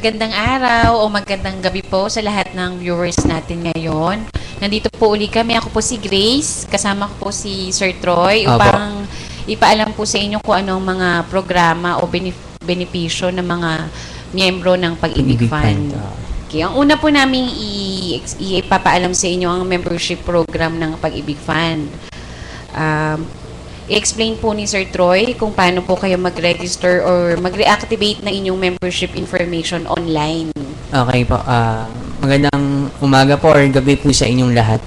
magandang araw o magandang gabi po sa lahat ng viewers natin ngayon. Nandito po uli kami. Ako po si Grace. Kasama ko po si Sir Troy upang ipaalam po sa inyo kung anong mga programa o benepisyo ng mga miyembro ng Pag-ibig Fund. Okay, ang una po namin ipapaalam sa inyo ang membership program ng Pag-ibig Fund. I-explain po ni Sir Troy kung paano po kayo mag-register or mag-reactivate na inyong membership information online. Okay po. Magandang umaga po or gabi po sa inyong lahat.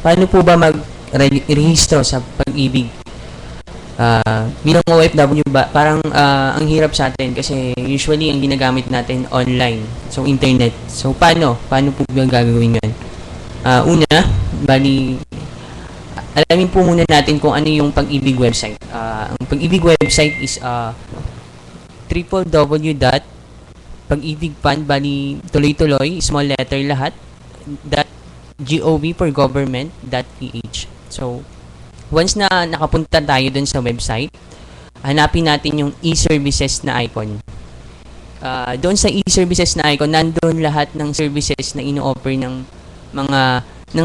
Paano po ba mag-rehistro sa Pag-ibig? Bilang OFW ba, parang ang hirap sa atin kasi usually ang ginagamit natin online. So, internet. So, paano? Paano po ba gagawin yun? Una, alamin po muna natin kung ano yung Pag-ibig website. Ang Pag-ibig website is www.pagibigfund, tuloy-tuloy, small letter lahat, .gov for government.ph. So, once na nakapunta tayo dun sa website, hanapin natin yung e-services na icon. Doon sa e-services na icon, nandun lahat ng services na ino-offer ng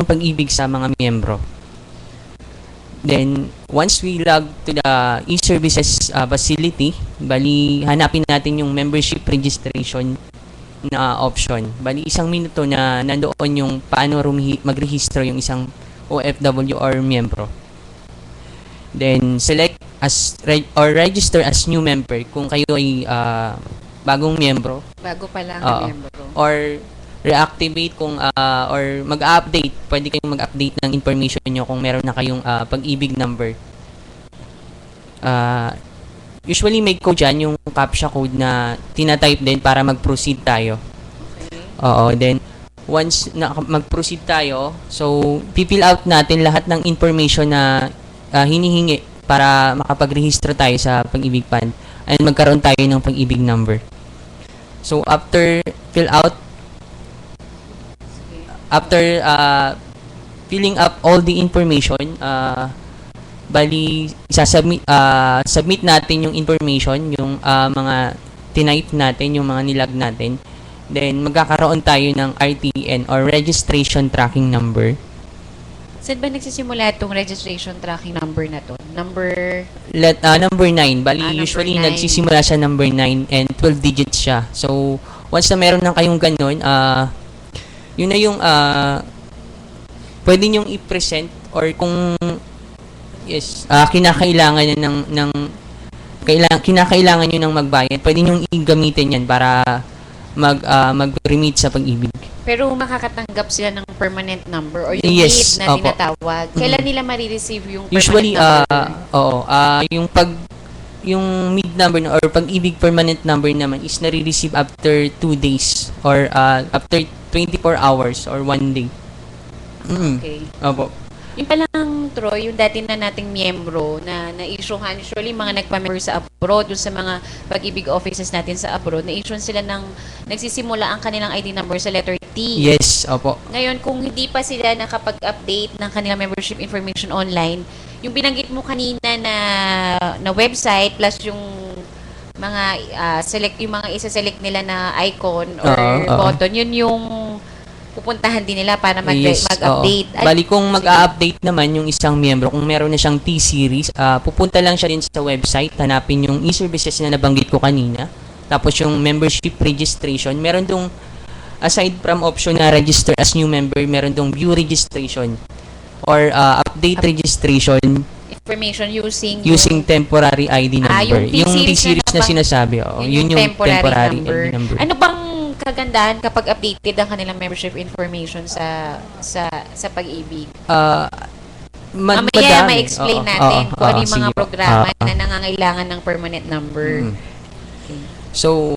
Pag-ibig sa mga miyembro. Then, once we log to the e-services facility, hanapin natin yung membership registration na option. 1 minuto na nandoon yung paano magrehistro yung isang OFW or miyembro. Then, select or register as new member kung kayo ay bagong miyembro. Bago pa lang miyembro. Or reactivate kung or mag-update. Pwede kayong mag-update ng information nyo kung meron na kayong Pag-ibig number. Usually may code dyan, yung CAPTCHA code na tinatype din para mag-proceed tayo. Okay. Then once na mag-proceed tayo, so pipill out natin lahat ng information na hinihingi para makapag-rehistro tayo sa Pag-ibig Fund and magkaroon tayo ng Pag-ibig number. So after filling up all the information, submit natin yung information, yung mga tinype natin, yung mga nilag natin. Then, magkakaroon tayo ng RTN or Registration Tracking Number. Saan ba nagsisimula itong registration tracking number na to? Number 9. Usually, 9. nagsisimula siya number 9 and 12 digits siya. So, once na meron na kayong ganun, yun na yung pwede nyong i-present or kung kinakailangan nyo ng magbayad, pwede nyong i-gamitin yan para mag-remit sa Pag-ibig. Pero makakatanggap sila ng permanent number or yung Yes, lead na tinatawag. Kailan nila ma-receive yung permanent usually, number? Yung mid number or Pag-ibig permanent number naman is nare-receive after 2 days or after 24 hours or 1 day. Okay. Opo. Yung palang, Troy, yung dati na nating miyembro na na-issuehan, usually mga nagpa-member sa abroad, dun sa mga Pag-ibig offices natin sa abroad, na-issue sila nagsisimula ang kanilang ID number sa letter T. Yes, opo. Ngayon, kung hindi pa sila nakapag-update ng kanilang membership information online, yung binanggit mo kanina na website plus yung mga yung mga isa-select nila na icon or button, yun yung pupuntahan din nila para mag-update. Bali kung mag-update naman yung isang miyembro, kung meron na siyang T-series, pupunta lang siya din sa website, hanapin yung e-services na nabanggit ko kanina, tapos yung membership registration, meron dong aside from option na register as new member, meron dong view registration or update registration information using temporary ID number. Yung T-series na sinasabi, yun yung temporary ID number. Ano bang kagandahan kapag updated ang kanilang membership information sa Pag-ibig? Mamaya ma-explain natin kung ano yung mga programa na nangangailangan ng permanent number. Okay. So,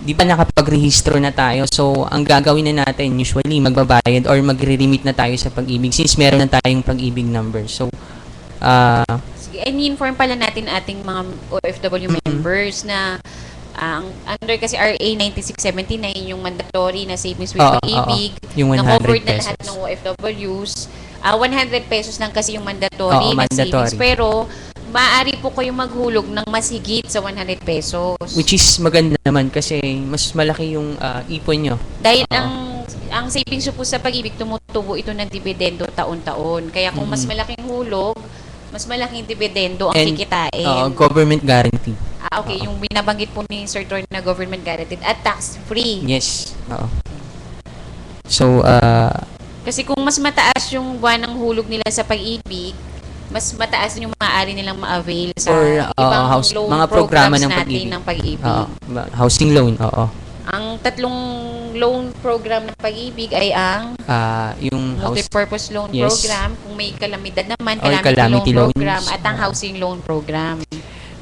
di ba nakapag-rehistro na tayo? So, ang gagawin na natin, usually, magbabayad or magre-remit na tayo sa Pag-ibig since meron na tayong Pag-ibig number. So, sige, i-inform pala natin ating mga OFW members na under kasi RA 9679 yung mandatory na savings with Pag-ibig na covered na lahat ng OFWs. 100 pesos lang kasi yung mandatory na savings. Pero maaari po kayong maghulog ng mas higit sa 100 pesos. Which is maganda naman kasi mas malaki yung ipon nyo. Dahil Oo. ang savings nyo po sa pag-ibig, tumutubo ito ng dividendo taon-taon. Kaya kung mas malaking hulog, mas malaking dividendo ang And, kikitain. government guarantee. Okay, yung binabanggit po ni Sir Troy na government guaranteed at tax-free. Yes. Oo. So, Kasi kung mas mataas yung buwan ng hulog nila sa pag-ibig, mas mataas yung maaari nilang ma-avail sa Or, ibang house- loan mga programa programs ng natin pag-ibig. ng pag-ibig. housing loan, oo. Ang tatlong loan program ng pag-ibig ay ang Yung house, multi-purpose loan Yes. program, kung may kalamidad naman, Or calamity loan loans. program, at ang housing loan program.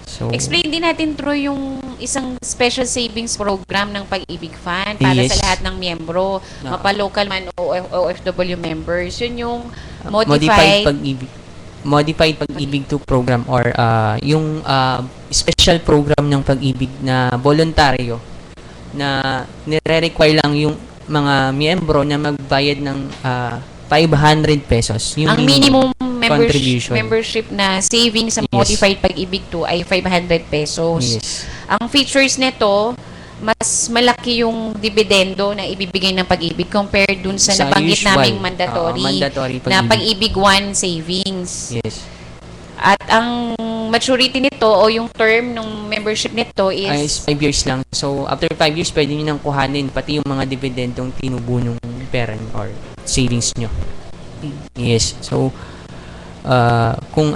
so, Explain din natin, Troy, yung isang special savings program ng Pag-ibig Fund para Yes. sa lahat ng miyembro, mapa-local man o OFW members. Yun yung modified modified pag-ibig to program or yung special program ng pag-ibig na voluntaryo na nire-require lang yung mga miyembro na magbayad ng 500 pesos. Yung ang minimum contribution. membership na savings sa Yes. modified Pag-ibig 2 ay 500 pesos. Yes. Ang features nito, mas malaki yung dividendo na ibibigay ng Pag-ibig compared dun sa nabanggit usual, naming mandatory mandatory na pag-ibig. Pag-ibig 1 savings. Yes. At ang maturity nito o yung term ng membership nito Ay, is 5 years lang. So, after 5 years, pwede nyo nang kuhanin pati yung mga dividendong tinubo ng parent or savings nyo. Yes. So, kung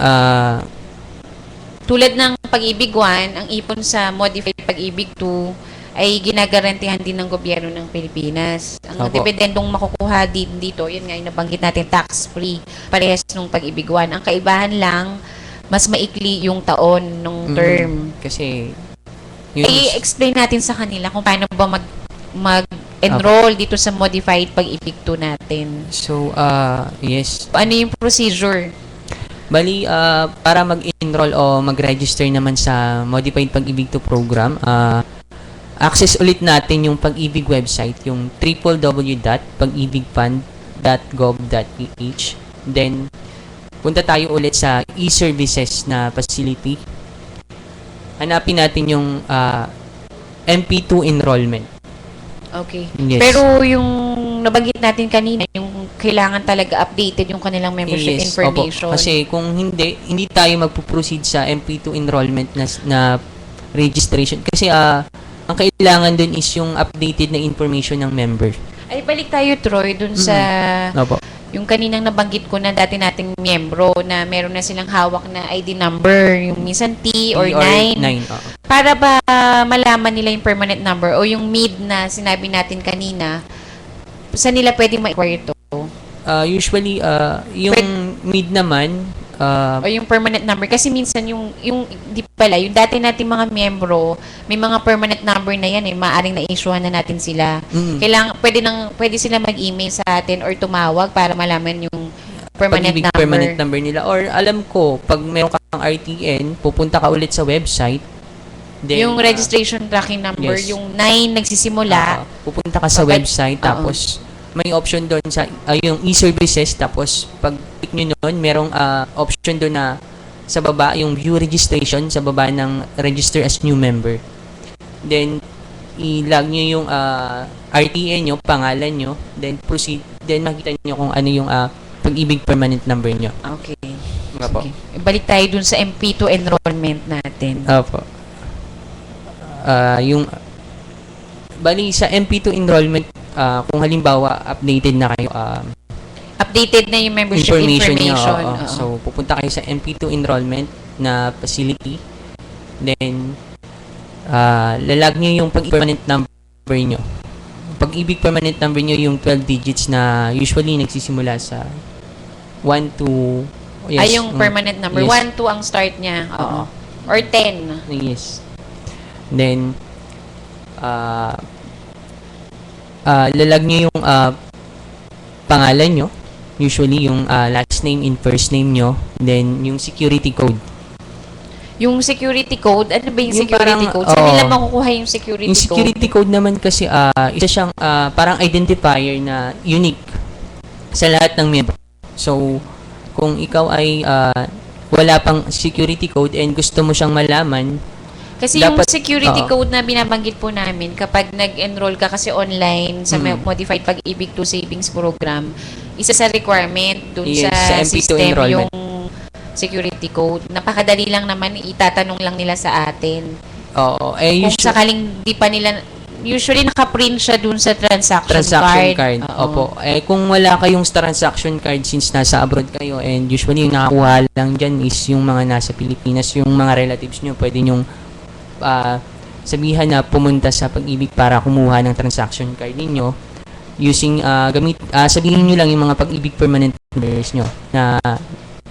tulad ng Pag-ibig 1, ang ipon sa modified Pag-ibig 2 ay ginagarantihan din ng gobyerno ng Pilipinas. Ang Opo. dividendong makukuha din dito, yun nga yung nabanggit natin, tax-free, parehas nung Pag-ibig 1. Ang kaibahan lang, mas maikli yung taon nung term. kasi, I-explain natin sa kanila kung paano ba mag-enroll dito sa modified Pag-ibig 2 natin. so, yes. Ano yung procedure? Bali, para mag-enroll o mag-register naman sa Modified Pag-ibig 2 program, access ulit natin yung Pag-ibig website, yung www.pagibigfund.gov.ph. Then, punta tayo ulit sa e-services na facility. Hanapin natin yung MP2 enrollment. Okay. Yes. Pero yung nabanggit natin kanina, yung kailangan talaga updated yung kanilang membership Yes, information. opo. Kasi kung hindi tayo magpo-proceed sa MP2 enrollment na registration. Kasi ang kailangan dun is yung updated na information ng member. Ay, balik tayo, Troy, dun sa Opo. yung kaninang nabanggit ko na dati nating miyembro na meron na silang hawak na ID number, yung minsan T or 9. 9, oo. Para ba malaman nila yung permanent number o yung MID na sinabi natin kanina, saan nila pwede ma-acquire ito? Usually, yung mid naman, O yung permanent number. Kasi minsan di pala, yung dati nating mga miyembro, may mga permanent number na yan maaring na-issuehan na natin sila. Kailangan, pwede sila mag-email sa atin or tumawag para malaman yung permanent number. permanent number nila. Or alam ko, pag meron kang RTN, pupunta ka ulit sa website. Then, Yung registration tracking number, yes. yung 9 nagsisimula. Pupunta ka sa website, Oo. tapos may option doon sa yung e-services, tapos pag click nyo doon, merong option doon na sa baba, yung view registration, sa baba ng register as new member. Then, i-log nyo yung RTN nyo, pangalan nyo, then proceed, then makita nyo kung ano yung Pag-ibig permanent number nyo. Okay. Opo. Sige. Balik tayo dun sa MP2 enrollment natin. Opo. Bali, sa MP2 enrollment, kung halimbawa updated na kayo, Updated na yung membership information. nyo, oo. Oo. So, pupunta kayo sa MP2 enrollment na facility. Then, lalag nyo yung Pag-ibig permanent number nyo. Pag-ibig permanent number nyo yung 12 digits na usually nagsisimula sa 1 to... Yes, Ay, yung permanent number. yes. 1, 2 ang start niya. Oo. Or 10. Yes. Then, lalag nyo yung pangalan nyo. Usually, yung last name and first name nyo. Then, yung security code. Yung security code, ano ba yung Yung security parang, code? Saan oo. nila makukuha yung security Yung code? security code naman kasi, isa siyang parang identifier na unique sa lahat ng member. So, kung ikaw ay wala pang security code and gusto mo siyang malaman, Kasi dapat- yung security oo. code na binabanggit po namin, kapag nag-enroll ka kasi online sa Modified Pag-ibig 2 Savings Program, isa sa requirement dun Yes, sa sa MP2 system enrollment. yung security code. Napakadali lang naman, itatanong lang nila sa atin. Oo, Kung sakaling di pa nila, usually nakaprint siya dun sa transaction card. Oo. Opo. Kung wala kayong transaction card since nasa abroad kayo and usually yung nakakuha lang dyan is yung mga nasa Pilipinas, yung mga relatives nyo, pwede nyong sabihan na pumunta sa Pag-ibig para kumuha ng transaction card ninyo using sabihin nyo lang yung mga Pag-ibig permanent members nyo na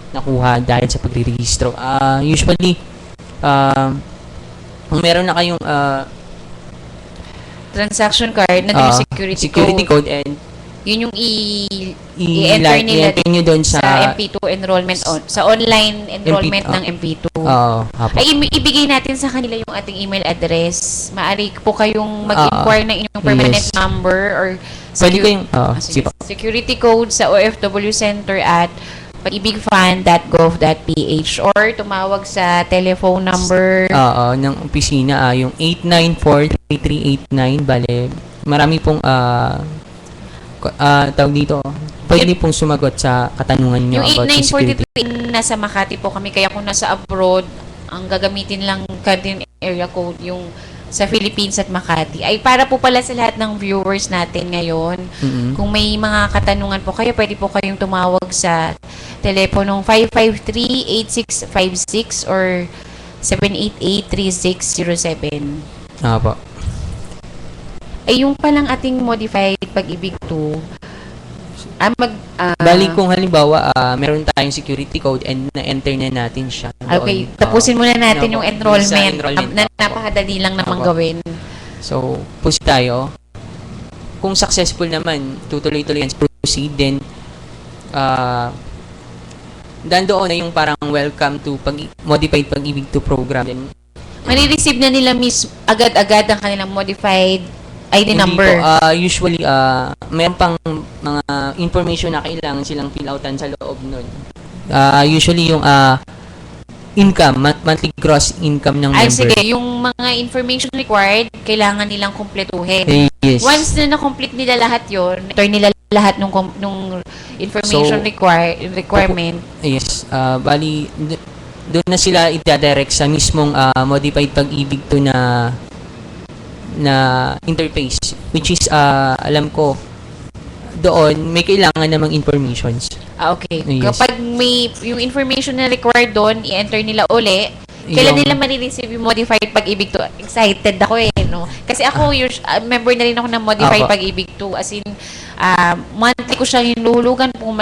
nakuha dahil sa pagre-registro. Usually kung meron na kayong Transaction card, nandun yung security code. and Yun yung i-enter nila i-enter nyo doon sa MP2 enrollment sa online enrollment MP2. ng MP2. Apo. Ay ibigay natin sa kanila yung ating email address. Maaari po kayong mag-inquire ng inyong permanent yes. number or Pwede kayong sige, security code sa OFW Center at pag-ibigfund.gov.ph or tumawag sa telephone number. Ng opisina, yung 894-3389. Bale, marami pong tawag dito, pwede pong sumagot sa katanungan nyo Yung about sa security. 8943 nasa Makati po kami, kaya kung nasa abroad, ang gagamitin lang kantin area code yung sa Philippines at Makati. Ay para po pala sa lahat ng viewers natin ngayon. Mm-mm. Kung may mga katanungan po kayo, pwede po kayong tumawag sa teleponong 553-8656 or 788-3607. Apo. Ay yung palang ating modified Pag-ibig 2, Bali kung halimbawa, meron tayong security code and na-enter na natin siya. okay, doon. tapusin muna natin yung Sa enrollment, enrollment. na napakadali lang naman Apo. gawin. So, push tayo. Kung successful naman, tutuloy-tuloy yan, proceed, then, doon na yung parang welcome to Modified Pag-ibig 2 program. Then, Marireceive na nila agad-agad ang kanilang modified ID hindi number. po, usually, mayroon pang mga information na kailangan silang fill outan sa loob nun. Usually, yung income, monthly gross income ng Ay, member. sige, yung mga information required, kailangan nilang kumpletuhin. Yes. Once na na-complete nila lahat yun, enter nila lahat nung information So, requirement. Yes. Bali, doon na sila itadirect sa mismong Modified Pag-ibig 2 na interface, which is alam ko doon may kailangan namang informations. Okay. Yes. Kapag may yung information na required doon, i-enter nila uli, kailan nila marireceive yung modified Pag-ibig 2? Excited ako no? Kasi ako, member na rin ako ng modified Apo. Pag-ibig 2. As in, monthly ko siya hinulugan kung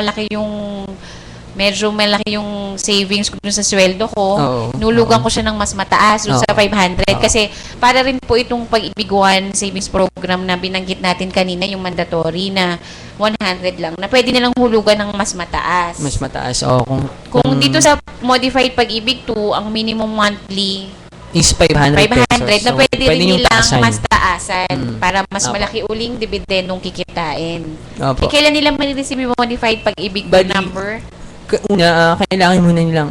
medyo malaki yung savings ko dun sa sweldo ko. Oo. Nulugan Oo. ko siya ng mas mataas dun sa Oo. 500. Oo. Kasi para rin po itong Pag-ibig 1 savings program na binanggit natin kanina, yung mandatory na 100 lang, na pwede nilang hulugan ng mas mataas. Mas mataas. Kung dito sa modified Pag-ibig 2, ang minimum monthly is 500 pesos. 500 na So, pwede rin niyong nilang taasan. mas taasan para mas Apo. malaki uling dividendong kikitain. Opo. Kailan nila marireceive yung modified Pag-ibig Bali, number? Una, kailangan muna nilang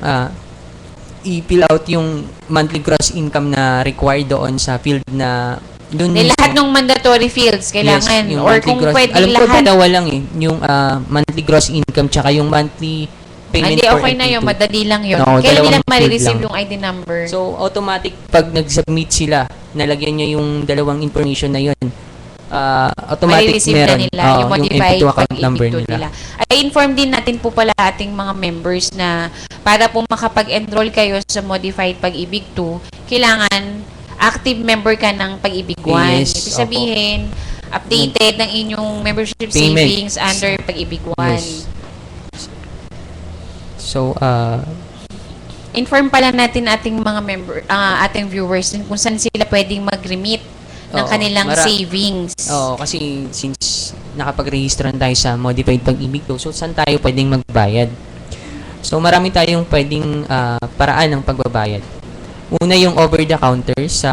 i-fill out yung monthly gross income na required doon sa field na doon Lahat ng mandatory fields kailangan. Yes, yung Or monthly kung gross. pwede Alam ko lahat. dalawa lang yung monthly gross income tsaka yung monthly payment Hindi, for okay na yun. MP2. Madali lang yun. Oo, Kailan nila dalawang marireceive field yung ID number? So, automatic pag nag-submit sila, nalagyan niya yung dalawang information na yun. Automatic Marireceive meron. na nila Oo, yung modified MP2 account number Pag-ibig 2 nila. Ay, inform din natin po pala ating mga members na para po makapag-enroll kayo sa modified Pag-ibig 2, kailangan active member ka ng Pag-ibig 1. Yes, Ibig sabihin, updated ng inyong membership Payment. savings under Pag-ibig 1. Yes. So, Inform pala natin ating mga ating viewers din kung saan sila pwedeng mag-remit ng Oo, kanilang savings. kasi since nakapag-register na tayo sa Modified Pag-ibig 2, so saan tayo pwedeng magbayad? So, marami tayong pwedeng paraan ng pagbabayad. Una yung over-the-counter sa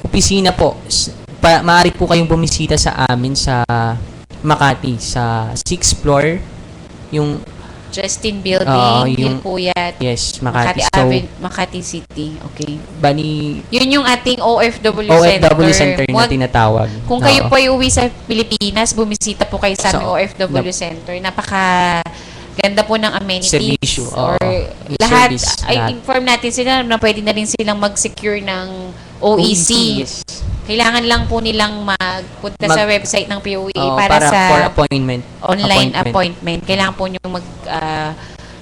opisina po. Maaari po kayong bumisita sa amin sa Makati, sa 6th floor. Yung Justin Building, yung- Hilpuyat, Yes, Makati Makati. So, Makati City. Okay. bali, Yun yung ating OFW OFW Center na Huwag- tinatawag. Kung kayo Oo. po ay uwi sa Pilipinas, bumisita po kayo sa aming Sa- OFW Center. Napaka ganda po ng amenities. Serbisyo, Or oo. Yung lahat, service, ay lahat. inform natin sila na pwede na rin silang mag-secure ng OEC. Yes. Kailangan lang po nilang magpunta sa website ng POEA Oo, para sa for appointment. online appointment. Kailangan po nyo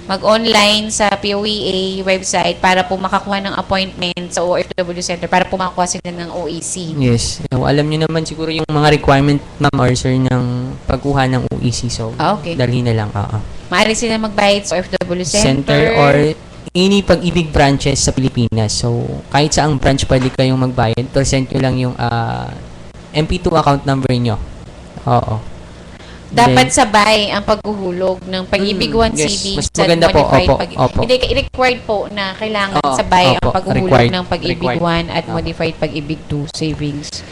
mag-online sa POEA website para po makakuha ng appointment sa OFW Center para po makakuha sila ng OEC. Yes. So, alam niyo naman siguro yung mga requirement, ma'am, or sir, ng pagkuha ng OEC. So, Okay. dalhin na lang. Maaari sila magbayad sa OFW Center or any pag-ibig branches sa Pilipinas. So, kahit saang branch pwede kayong magbayad, present nyo lang yung MP2 account number nyo. Oo. dapat sabay ang paghuhulog ng Pag-ibig One yes, Savings mas maganda po. Modified Opo, opo. Hindi, required po na kailangan Oo, sabay ang opo, paghuhulog required, ng Pag-ibig required. One at Oo. Modified Pag-ibig 2 Savings.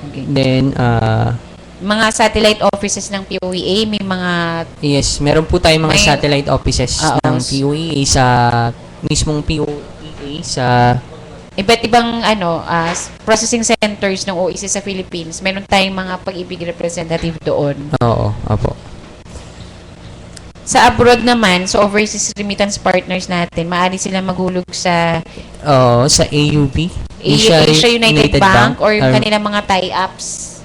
Okay. Then, Mga satellite offices ng POEA, may mga yes, meron po tayong mga May- satellite offices Oo. ng POEA sa mismong POEA sa iba't ibang processing centers ng OEC sa Philippines. Meron tayong mga Pag-ibig representative doon. Oo, opo. Sa abroad naman, sa overseas remittance partners natin, maaari sila maghulog sa Sa AUB, Asia United Bank or yung kanilang mga tie-ups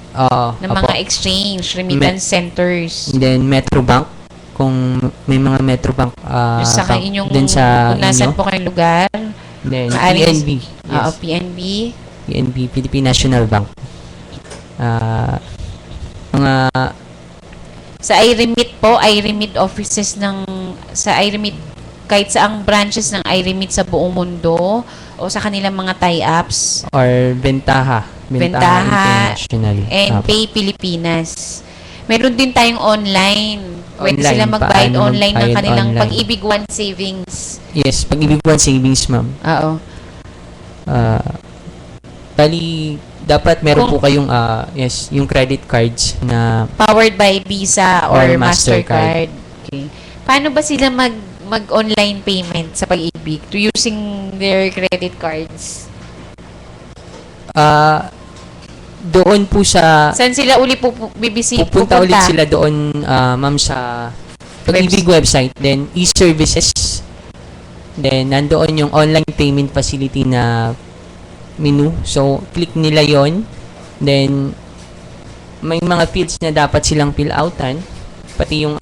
ng opo. mga exchange remittance centers. And then Metrobank, kung may mga Metrobank Sa bank inyong, din sa kung nasan inyo. po kayong lugar. Then Maaari- PNB. Oo, Yes. PNB. PNB, Philippine National Bank. Mga Sa iRemit po, iRemit offices sa iRemit, kahit saang branches ng iRemit sa buong mundo o sa kanilang mga tie-ups, or Bentaha Bentaha International. and Opo. Pay Pilipinas. Meron din tayong online. Pwede Online, sila magbayad paano online ng magbayad kanilang online? Pag-ibig One Savings. Yes, Pag-ibig One Savings, ma'am. Oo. Bali, dapat meron Kung- po kayong yung credit cards na Powered by Visa or, Or Mastercard. Mastercard. Okay. Paano ba sila mag-online payment sa Pag-ibig to using their credit cards? doon po sa Saan sila uli pupunta ulit sila doon, ma'am, sa Pag-ibig website, then e-services, then nandoon yung online payment facility na menu. So, click nila yon. Then, may mga fields na dapat silang fill outan, pati yung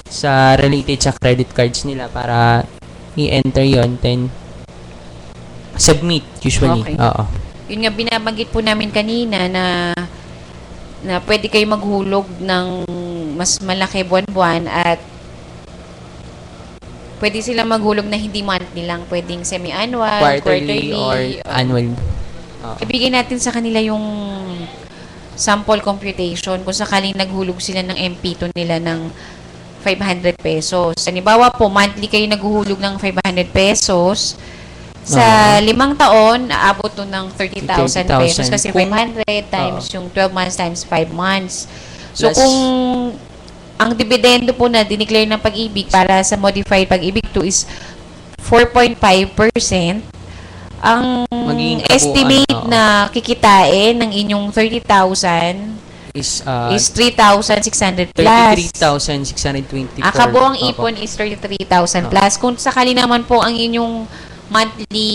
sa related sa credit cards nila para i-enter yon, then submit usually. Okay. Oo. Yun nga binabanggit po namin kanina na pwede kayo maghulog ng mas malaki buwan-buwan at pwede sila maghulog na hindi monthly lang, pwedeng semi-annual, Quarterly or annual. Ibigay natin sa kanila yung sample computation kung sakaling naghulog sila ng MP2 nila ng 500 pesos. Halimbawa po, monthly kayo naghulog ng 500 pesos. Sa 5 taon, naabot to ng 30,000 pesos kasi 500 times yung 12 months times 5 months. So, Plus- kung ang dividendo po na dineclare ng Pag-ibig para sa modified Pag-ibig 2 is 4.5%, ang Magiging estimate kabuuan, oo. na kikitain ng inyong 30,000 is is 3,600 plus. 33,624. Kabuang Opo. ipon is 33,000 plus. Kung sakali naman po ang inyong monthly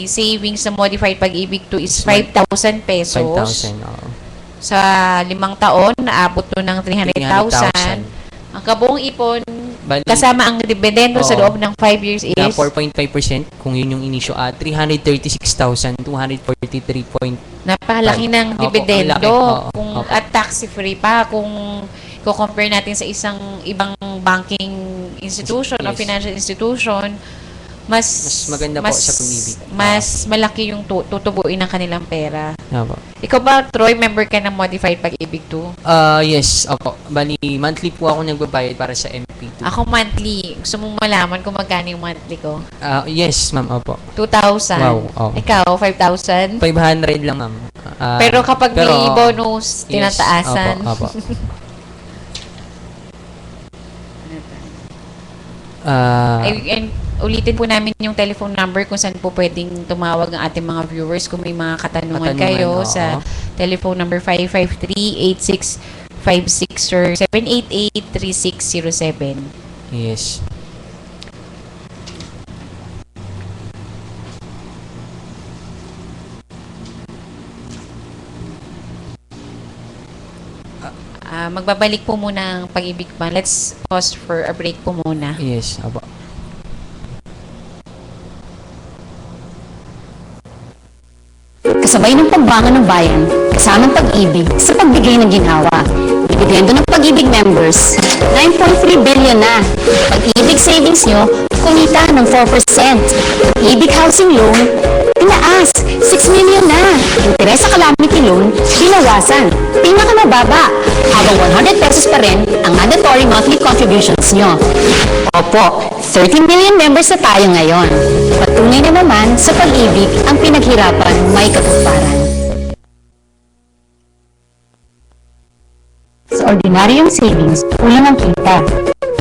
savings sa modified Pag-ibig 2 is 5,000 pesos. 5,000. Oo. Sa 5 taon, naabot to ng 300,000. Ang kabuong ipon, Bali, kasama ang dividendo sa Oo. loob ng 5 years is na 4.5% kung yun yung inisyo, 336,243. napakalaki ng Opo, dividendo. ang laki. Oo, Kung, opo. at tax-free pa kung compare natin sa ibang banking institution o Yes. financial institution, mas maganda po sa Pag-ibig. Mas malaki yung tutubuin ng kanilang pera. Opo. Ikaw ba, Troy, member ka ng Modified Pag-ibig 2? Yes, opo. Bali, monthly po ako nagbabayad para sa MP2. Ako monthly. Gusto mong malaman kung magkano yung monthly ko? Yes, ma'am, opo. 2,000. Wow, oo. Ikaw, 5,000? 500 lang, ma'am. Pero kapag may pero, bonus, yes, tinataasan. Opo, opo. And ulitin po namin yung telephone number kung saan po pwedeng tumawag ang ating mga viewers kung may mga katanungan kayo oo. sa telephone number 553-8656 or 788-3607. Yes. Magbabalik po muna ang Pag-ibig Band. Let's pause for a break po muna. Yes, aba. Kasabay ng pagbangon ng bayan, kasamang pag-ibig sa pagbigay ng ginhawa. Dividendo ng pag-ibig members, 9.3 billion na. Pag-ibig savings nyo, kumita ng 4%. Pag-ibig housing loan, tinaas, 6 million na. Interes sa calamity loan, binawasan. Pinakamababa, habang 100 pesos pa rin ang mandatory monthly contributions nyo. Opo, 30 million members na tayo ngayon. Patunay na naman sa pag-ibig ang pinaghirapan may katuparan. Sa ordinaryong savings, kulang ang kita.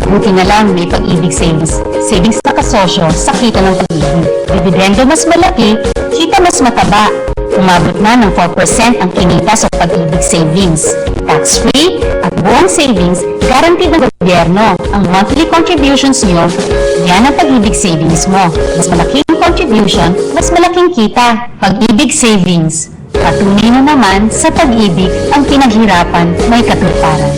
Buti na lang may pag-ibig savings. Savings na kasosyo sa kita ng pag-ibig. Dividendo mas malaki, kita mas mataba. Umabot na ng 4% ang kinita sa pag-ibig savings. Tax-free at buong savings, guaranteed ng gobyerno. Ang monthly contributions nyo, yan ang pag-ibig savings mo. Mas malaking contribution, mas malaking kita. Pag-ibig savings. Patunay na naman sa pag-ibig ang pinaghirapan may katuparan.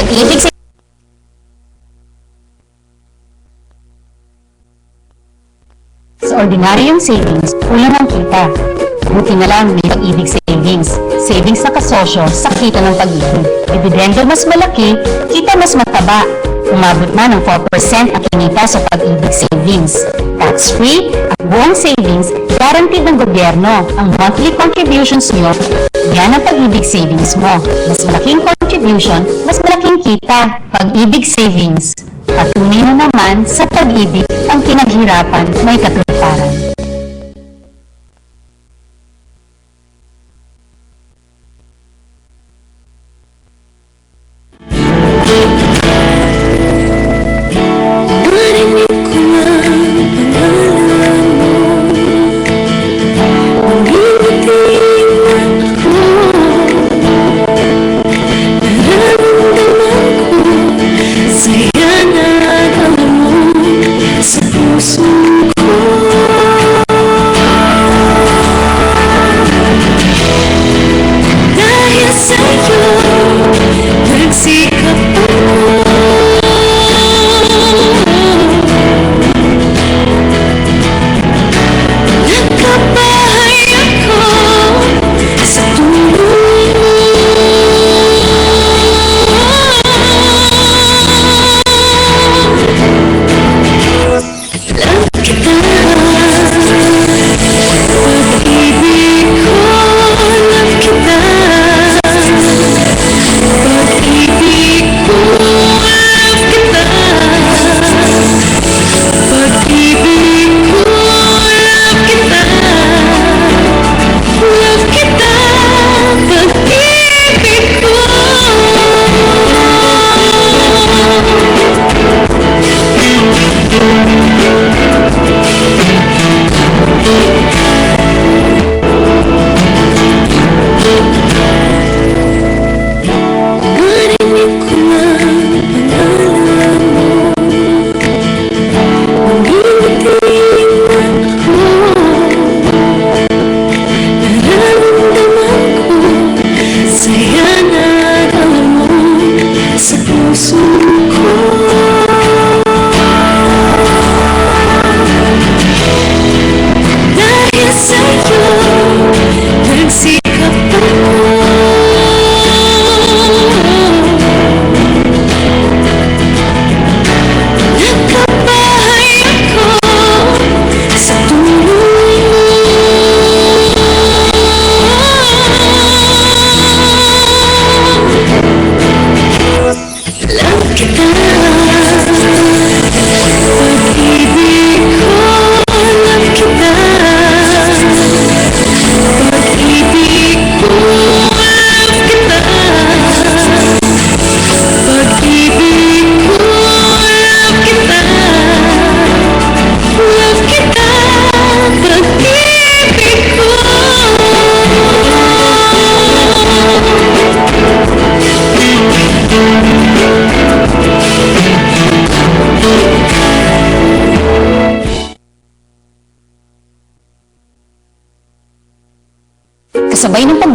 Pag-ibig sa ordinaryong savings, kulang ang kita. Buti na lang may pag-ibig savings. Savings na kasosyo sa kita ng pag-ibig. Dividendo mas malaki, kita mas mataba. Umabot na ng 4% ang kinita sa pag-ibig savings. Tax-free at buong savings, guaranteed ng gobyerno. Ang monthly contributions nyo, yan ang pag-ibig savings mo. Mas malaking contribution, mas malaking kita. Pag-ibig savings. Patunay na naman sa pag-ibig ang pinaghirapan may katuparan. Narinig ko na ang pangalan mo. Nangingitim ako. Nararamdaman ko saya na alam mo sa puso ko.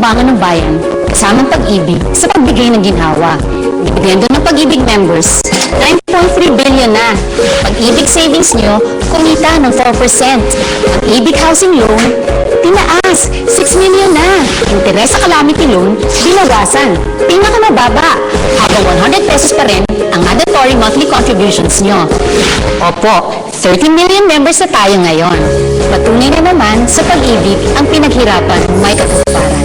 kinapakupangan ng bayan kasamang pag-ibig sa pagbigay ng ginhawa. Dividendo ng pag-ibig members, 9.3 billion na. Pag-ibig savings nyo, kumita ng 4%. Pag-ibig housing loan, tinaas, 6 million na. Interes sa calamity loan, binawasan. Pinakamababa, habang 100 pesos pa rin ang mandatory monthly contributions nyo. Opo, 30 million members na tayo ngayon. Patunay na naman sa pag-ibig ang pinaghirapan may katuparan.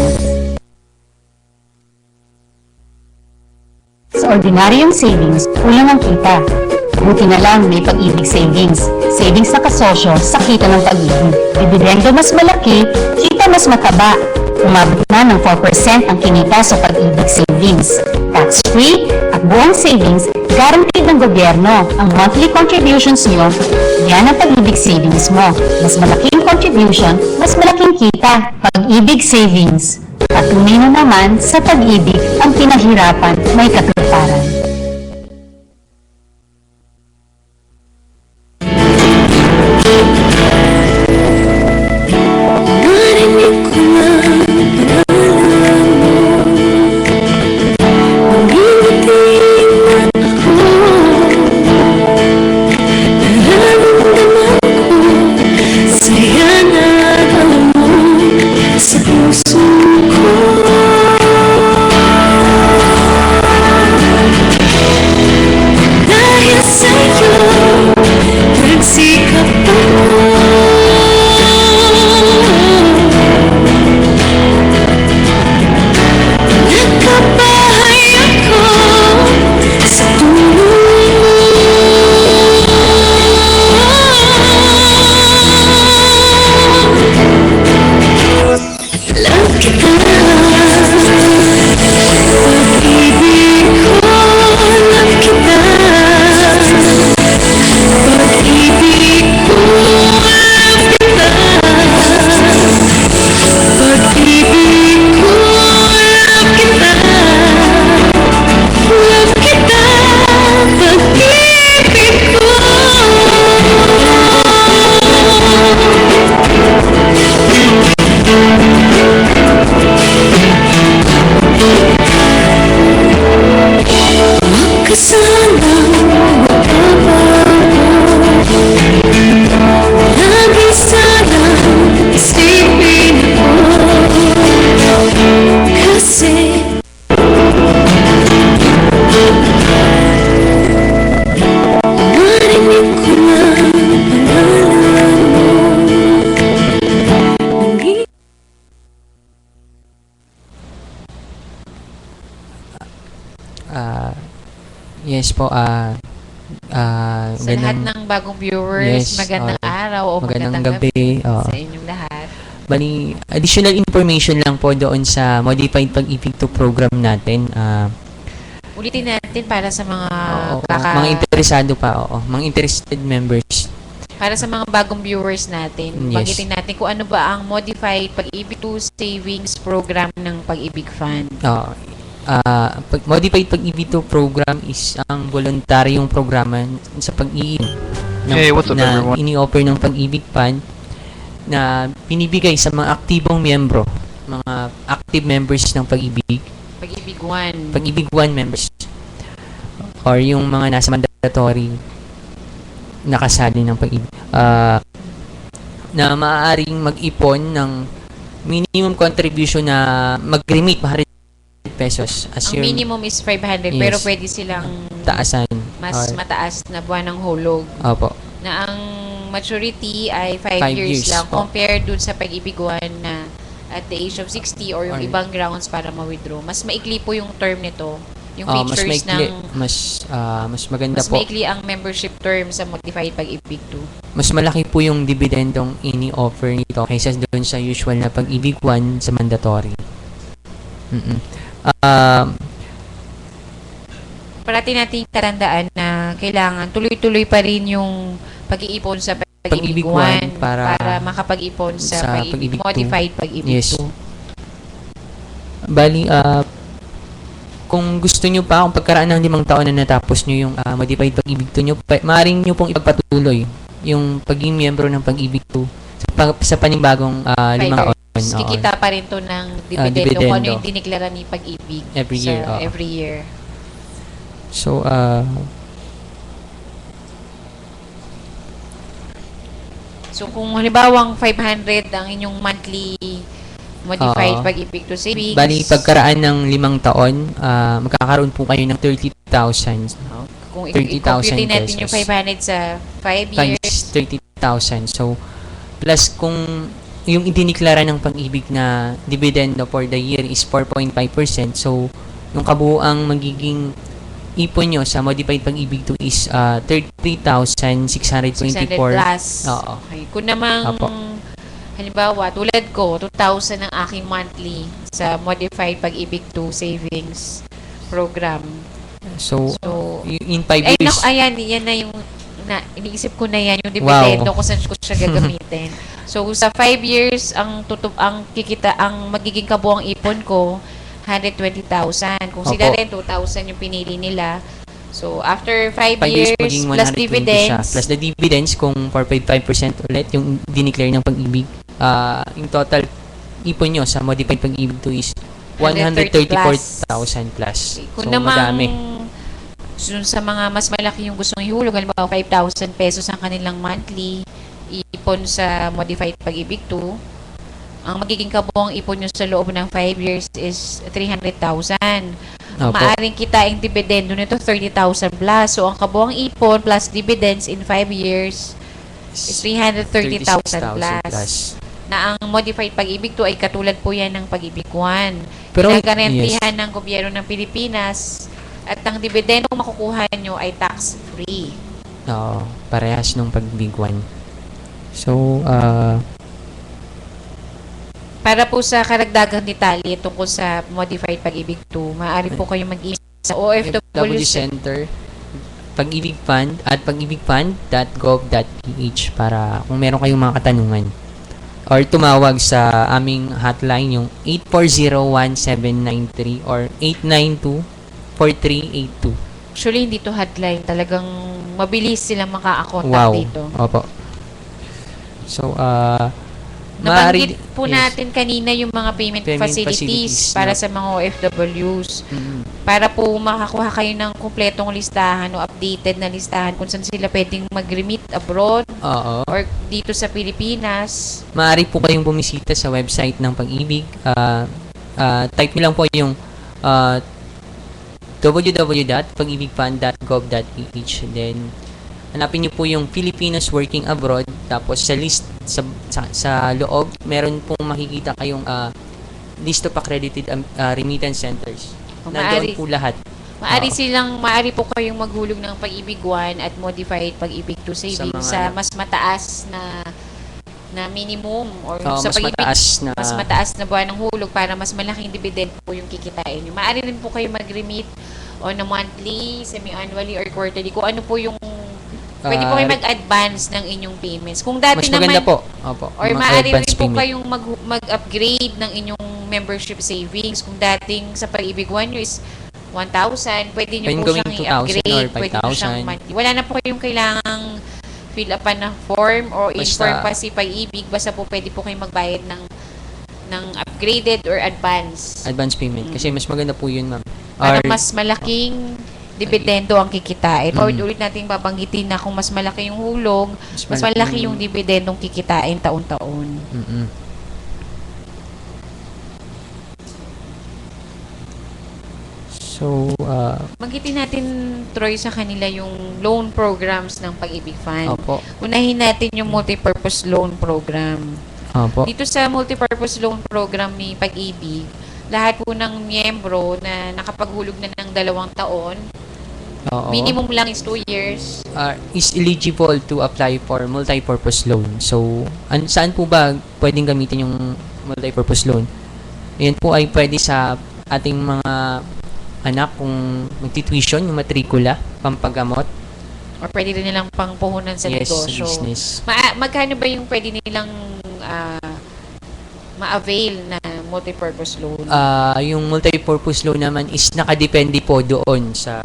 Sa ordinaryong savings, kulang ang kita. Buti na lang may pag-ibig savings. Savings na kasosyo sa kita ng pag-ibig. Dividendo mas malaki, kita mas mataba. Umabot na ng 4% ang kinita sa pag-ibig savings. Tax-free at buong savings, guaranteed ng gobyerno. Ang monthly contributions nyo, yan ang pag-ibig savings mo. Mas malaking contribution, mas malaking kita. Pag-ibig savings. Patunay na naman sa pag-ibig ang pinahirapan may katuparan. Narinig ko na pangalan mo. Nangingitim ako. Nararamdaman ko saya na alam mo sa puso ko. Dahil sa'yo nagsikap ako. Nagkabahay ako sa tulong mo. Alam kita, pag-ibig ko, alam kita. Pag-ibig ko, alam kita. Pag-ibig ko, alam kita. Alam kita, pag-ibig ko. Magkasalang magbabago. Lagi sanang isipin mo. Kasi narinig ko na pangalan mo. Yes po, Sa lahat ganang- ng bagong viewers, Yes, magandang okay. araw o magandang magandang gabi gabi. Oo. sa inyong lahat. Bali, additional information lang po doon sa Modified Pag-ibig 2 program natin. Ulitin natin para sa mga Oo, mga interesado pa, mga interested members. para sa mga bagong viewers natin. Yes. Banggitin natin kung ano ba ang Modified Pag-ibig 2 Savings Program ng Pag-ibig Fund. Modified Pag-ibig 2 program is ang voluntaryong programa sa pag-iibig Hey, what's up, na everyone? ini-offer ng Pag-ibig Fund na binibigay sa mga aktibong miyembro, mga active members ng Pag-ibig, Pag-ibig 1. Pag-ibig 1 members, or yung mga nasa mandatory nakasali ng Pag-ibig, na maaaring mag-ipon ng minimum contribution na mag-remit 100 pesos as Ang your minimum is 500 Yes. pero pwede silang taasan. mas Or- mataas na buwan ng hulog. Opo. Na ang maturity ay 5 5 years years lang po. compared dun sa Pag-ibig 1 na at the age of 60 or yung Or- ibang grounds para ma-withdraw. Mas maikli po yung term nito. Yung Mas features maikli, ng mas maganda mas po. maikli ang membership term sa Modified Pag-ibig 2. Mas malaki po yung dividendong ini-offer nito kaysa doon sa usual na Pag-ibig 1 sa mandatory. Parati nating tatandaan na kailangan tuloy-tuloy pa rin yung pag-iipon sa Pag-ibig Pag-ibig 1 1 para para makapag-ipon sa, sa Pag-ibig Pag-ibig 2. Modified Pag-ibig Yes. 2. Bali, kung gusto nyo pa, kung pagkaraan ng 5 taon na natapos nyo yung Modified Pag-ibig 2 nyo, maaaring nyo pong ipagpatuloy yung pagiging miyembro ng Pag-ibig 2 sa panibagong 5 5 taon. Tapos Oo. kikita pa rin to ng dividendo, kung ano dividendo. yung diniklara ni Pag-ibig Every sa year, oo. every year. So, So kung halimbawang 500 ang inyong monthly modified Oo. Pag-ibig to savings. bali, pagkaraan ng 5 taon, magkakaroon po kayo ng 30,000. Kung 30,000 i-compute natin yung pesos. 500 sa 5 Times years, 30,000. So, plus kung yung idiniklara ng Pag-ibig na dividendo for the year is 4.5%, so, yung kabuuang magiging ipon nyo sa modified Pag-ibig to is 33,624. 600 plus. Oo. Okay. Kung namang, Apo. halimbawa, tulad ko, 2,000 ang aking monthly sa modified Pag-ibig to savings program. So, So, in 5 ay, years, ayan, yan na yung, iniisip ko na yan, yung dividendo Wow. kung saan ko siya gagamitin. So, sa 5 years, ang magiging kabuang ipon ko, 120,000. Kung sila Opo. rin, 2,000 yung pinili nila. So, after 5 5 years, years, maging plus 120 siya. dividends, Plus the dividends, kung 4.5% ulit, yung dineclare ng Pag-ibig, yung total ipon nyo sa modified Pag-ibig to is 134,000 plus. kung So, madami. sa mga mas malaki yung gustong ihulog, halimbawa 5,000 pesos ang kanilang monthly ipon sa modified Pag-ibig 2, ang magiging kabuang ipon nyo sa loob ng 5 years is 300,000. Ang Opo. maaring kitaing dividendo nito 30,000 plus. So, ang kabuang ipon plus dividends in 5 years is 330,000 plus. Na ang modified Pag-ibig 2 ay katulad po yan ng Pag-ibig 1. Pero, Pinagarantihan ng gobyerno ng Pilipinas at ang dividendo makukuha nyo ay tax-free. Oo, parehas nung Pag-ibig 1. So, Para po sa karagdagang detalye tungkol sa modified Pag-ibig 2, maaari po kayong mag-email sa FW OFW Center, Pag-ibig Fund at pagibigfund.gov.ph para kung meron kayong mga katanungan. Or tumawag sa aming hotline yung 840-1793 or 892-4382. Actually, hindi to hotline. Talagang mabilis silang makaka-contact Wow. dito. Opo. So, Nabanggit po yes. natin kanina yung mga payment facilities para na- sa mga OFWs. Mm. Para po makakuha kayo ng kumpletong listahan o updated na listahan kung saan sila pwedeng mag-remit abroad Oo. or dito sa Pilipinas. Maaari po kayong bumisita sa website ng Pag-ibig. Type nyo lang po yung www.pagibigfund.gov.ph. Then, hanapin nyo po yung Filipinos working abroad. Tapos, sa list, sa loob, meron pong makikita kayong list of accredited remittance centers. O, Nandoon po lahat. Maaari po kayong maghulog ng Pag-ibig 1 at modified Pag-ibig 2 savings sa mga- mas mataas na minimum or Oo, sa mas Pag-ibig mataas na mas mataas na buwan ng hulog para mas malaking dividend po yung kikitain nyo. Maaari rin po kayo mag-remit on a monthly, semi-annually, or quarterly. Kung ano po yung pwede po kayo mag-advance ng inyong payments. Kung dati mas naman, maganda po. Opo. or Mga maaari rin advance po payment. kayong mag-upgrade ng inyong membership savings. Kung dating sa Pag-ibig 1 nyo is 1,000, pwede nyo Pwede po gawing siyang 2,000 i-upgrade. or Pwede nyo siyang 5,000. monthly. Wala na po kayong kailangang fill upan ng form or Basta- inform pa si Pag-ibig. Basta po pwede po kayong magbayad ng upgraded or advance. Advance payment. Kasi mas maganda po yun, ma'am. Para Or- mas malaking dividendo ang kikitain. Or Mm. ulit nating babanggitin na kung mas malaki yung hulog, mas malaki malaki yung dividendong kikitain taon-taon. Mm-mm. So, Banggitin natin, Troy, sa kanila yung loan programs ng Pag-ibig Fund. opo. Unahin natin yung multipurpose loan program. Opo. Dito sa multipurpose loan program ni Pag-ibig, lahat po ng miyembro na nakapaghulog na ng 2 taon, Oo. minimum lang is 2 years. Is eligible to apply for multi-purpose loan. So, saan po ba pwedeng gamitin yung multi-purpose loan? Yan po ay pwede sa ating mga anak kung magti-tuition, yung matrikula, pampagamot. Or pwede rin nilang pangpuhunan sa Yes, negosyo. business. Magkano ba yung pwede nilang ma-avail na multipurpose loan? Yung multi-purpose loan naman is nakadepende po doon sa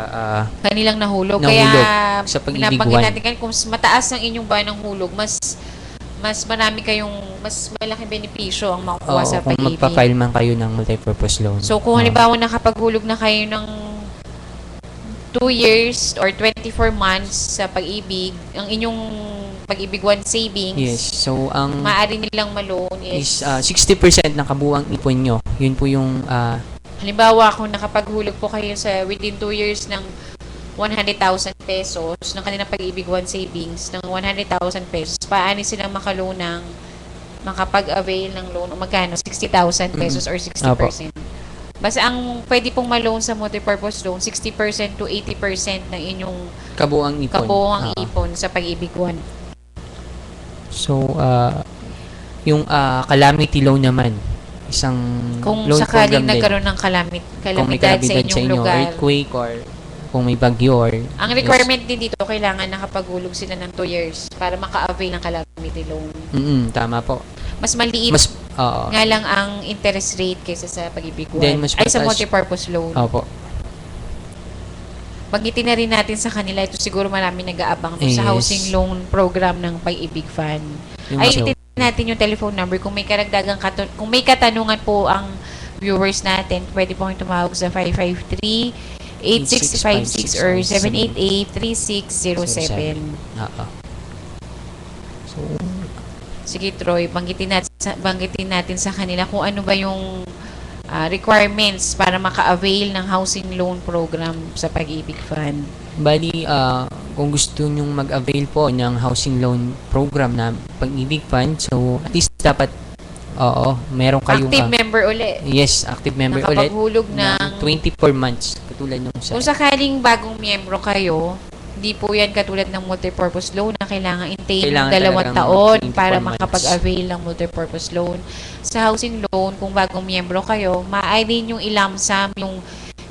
Kanilang nahulog. Nahulog Kaya sa Pag-ibig pinabanggit 1. natin kan kung mas mataas ang inyong ba ng hulog, mas mas marami kayong, mas malaking benepisyo ang makukuha Oo, sa kung pag-ibig. magpa-file man kayo ng multipurpose loan. So, kung halimbawa nakapaghulog na kayo ng 2 years or 24 months sa pag-ibig, ang inyong pag-ibig one savings, Yes. So, ang maaari nilang ma-loan is is, 60% ng kabuuang ipon nyo. Yun po yung halimbawa, kung nakapaghulog po kayo sa within 2 years ng 100,000 pesos ng kanilang pag-ibig one savings ng 100,000 pesos, paano silang makaloan ng makapag-avail ng loan o magkano? 60,000 pesos or 60%. Basta ang pwede pong ma-loan sa multipurpose loan, 60% to 80% ng inyong kabuuang ipon. kabuuang Oo. ipon sa pag-ibig one. So, yung calamity loan naman, isang Kung loan sakaling program din. nagkaroon ng Kung may kalamidad sa kalabidad inyong lugar, earthquake or kung may bagyo or ang requirement din dito, kailangan nakapaghulog sila ng 2 years para maka-avail ng calamity loan. Tama po. Mas maliit Mas oo. nga lang ang interest rate kaysa sa pag-ibig Then, one. mas Ay, sa mataas- multipurpose loan. Opo. Banggitin na rin natin sa kanila, ito siguro marami nag-aabang to sa Yes. housing loan program ng Pag-ibig Fund. Yung Ay, so, itin natin yung telephone number. Kung may karagdagang kung may katanungan po ang viewers natin, pwede po kayong tumawag sa 553-8656 or 788-3607. oo. So, Sige, Troy, banggitin natin sa kanila kung ano ba yung requirements para maka-avail ng housing loan program sa Pag-ibig Fund. bali, kung gusto nyong mag-avail po ng housing loan program na Pag-ibig Fund, so at least dapat, meron kayong Active member uli. yes, active member ulit Nakapaghulog ng ng 24 months katulad nung sa kung sakaling bagong miyembro kayo, hindi po yan katulad ng multipurpose loan na kailangan intain ng Kailangan 2 talagang taon 24 para months. makapag-avail ng multipurpose loan. Sa housing loan, kung bagong miyembro kayo, maaari yung ilamsam yung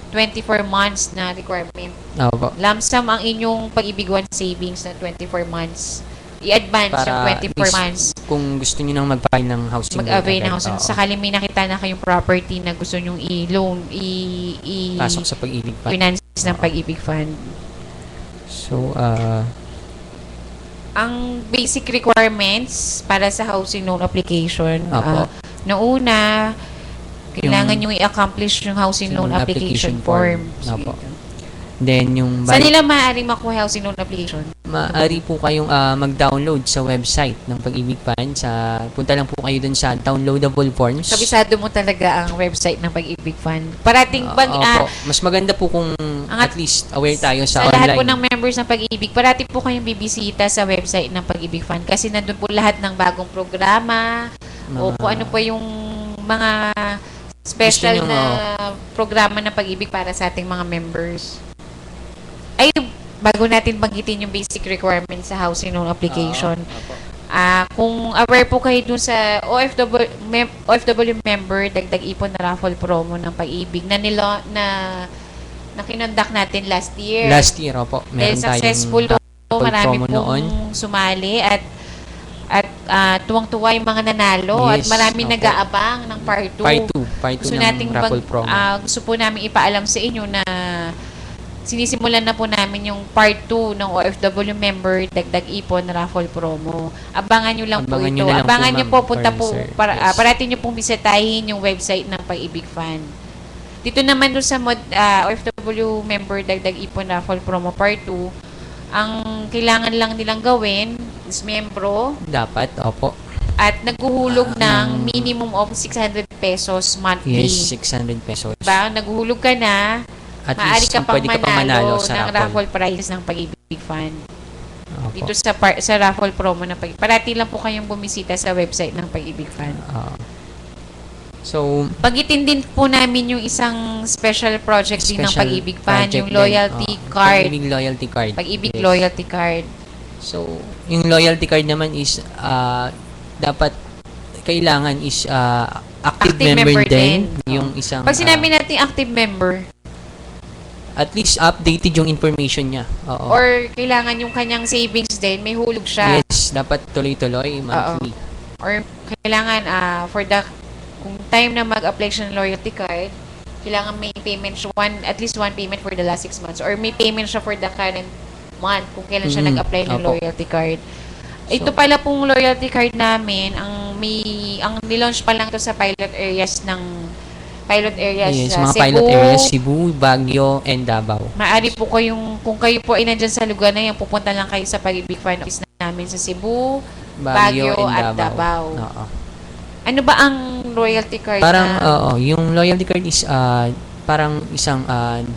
24 months na requirement. Opo. Lamsam ang inyong pag-ibig one savings na 24 months. I-advance yung 24 at months. least kung gusto niyo nang mag-file ng housing Mag-avail loan ng housing. agad, Sakaling may nakita na kayong property na gusto nyong i-loan, pasok sa Pag-ibig Fund. finance ng Pag-ibig Fund. So, Ang basic requirements para sa housing loan application, Apo. nauna, kailangan nyo i-accomplish yung housing loan yung application application form. form. Apo. then yung Saan nila maaaring makuha housing loan application? maaari po kayong mag-download sa website ng Pag-ibig Fund. Punta lang po kayo dun sa downloadable forms. Kabisado mo talaga ang website ng Pag-ibig Fund. Parating Opo. Mas maganda po kung at least aware tayo sa lahat online. po ng members ng Pag-ibig, parati po kayong bibisita sa website ng Pag-ibig Fund kasi nandun po lahat ng bagong programa o kung ano po yung mga special Gusto nyo, na programa ng Pag-ibig para sa ating mga members. Ay, bago natin banggitin yung basic requirements sa housing loan application, Opo. kung aware po kayo dun sa OFW member, dagdag ipon na raffle promo ng Pag-ibig na kinonduct natin last year. Last year, opo. Dahil Meron successful tayong to, marami promo pong noon. sumali at tuwang-tuwa yung mga nanalo Yes, at marami opo. nag-aabang ng part 2. Part 2 Gusto ng nating raffle promo. gusto po namin ipaalam sa inyo na sinisimulan na po namin yung part 2 ng OFW member dagdag ipon raffle promo. Abangan nyo lang Abangan po nyo ito. na lang po, Abangan nyo ma'am, po, punta for po, sir. para, Yes. parati nyo pong bisitahin yung website ng Pag-ibig Fund. Dito naman doon sa OFW member dagdag ipon raffle promo part 2, ang kailangan lang nilang gawin is membro Dapat, opo. at naghuhulog ng minimum of 600 pesos monthly. Yes, 600 pesos. Diba? Naghuhulog ka na, At maaari least, ka pang pwede ka pang manalo manalo sa ng raffle. raffle prize ng Pag-ibig Fund. Opo. Dito sa raffle promo ng Pag-ibig. Parati lang po kayong bumisita sa website ng Pag-ibig Fund. So, Bagitin din po namin yung isang special project din ng special Pag-ibig Fund, project yung din. loyalty card. Pag-ibig loyalty card. Pag-ibig Yes. loyalty card. So, yung loyalty card naman is dapat kailangan is active member din yung isang Pag sinabi natin active member, at least updated yung information niya. Oo. or kailangan yung kanyang savings din, may hulog siya. Yes, dapat tuloy-tuloy monthly. Or kailangan kung time na mag-apply siya ng loyalty card, kailangan may payment siya, at least one payment for the last 6 months or may payment siya for the current month kung kailan siya nag-apply ng Opo. loyalty card. Ito pala pong loyalty card namin, ang nilaunch pa lang to sa pilot areas Yes, sa mga Cebu. pilot areas, Cebu, Baguio, and Davao. Maaari po kung kayo po ay nandyan sa lugar na yan, pupunta lang kayo sa Pag-ibig Fund Office namin sa Cebu, Baguio at Davao. Oo. Ano ba ang loyalty card Parang, na? yung loyalty card is parang isang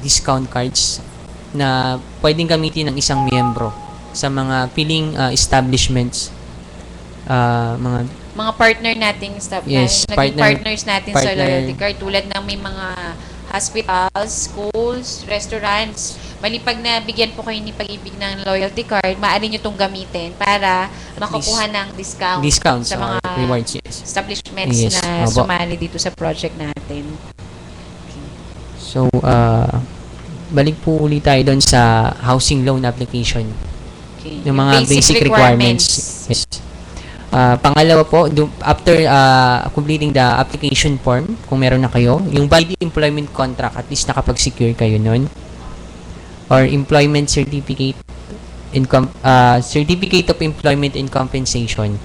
discount cards na pwedeng gamitin ng isang miyembro sa mga piling establishments, Mga partner nating staff, Yes, naging partners natin sa partner. loyalty card tulad ng may mga hospitals, schools, restaurants. Bali pag nabigyan po kayo ni Pag-ibig ng loyalty card, maaari nyo itong gamitin para makakuha ng discounts sa mga or rewards, yes. establishments Yes, na opo. sumali dito sa project natin. So, balik po ulit tayo doon sa housing loan application. Okay. Yung mga basic requirements. Yes. Pangalawa po, after completing the application form, kung meron na kayo, yung valid employment contract, at least nakapag-secure kayo nun. Or employment certificate, certificate of employment and compensation.